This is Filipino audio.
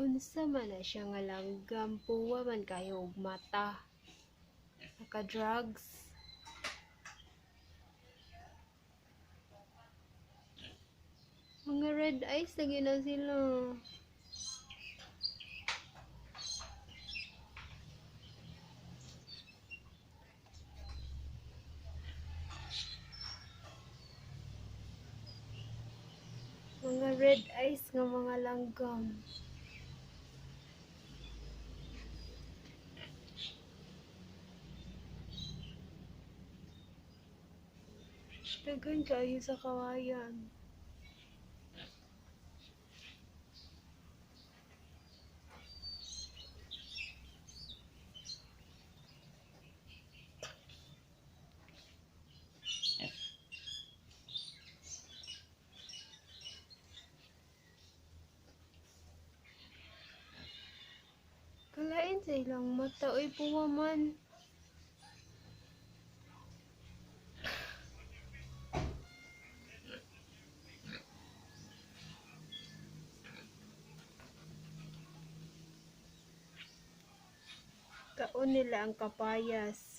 Unsa man na siya nga langgam, puwa man kayo og mata. Naka-drugs. Mga red eyes lagi na sila. Mga red eyes nga mga langgam. Daghan kayo sa kawayan. Kalain sa ilang mata, oy puwa man. Kaon nila ang kapayas.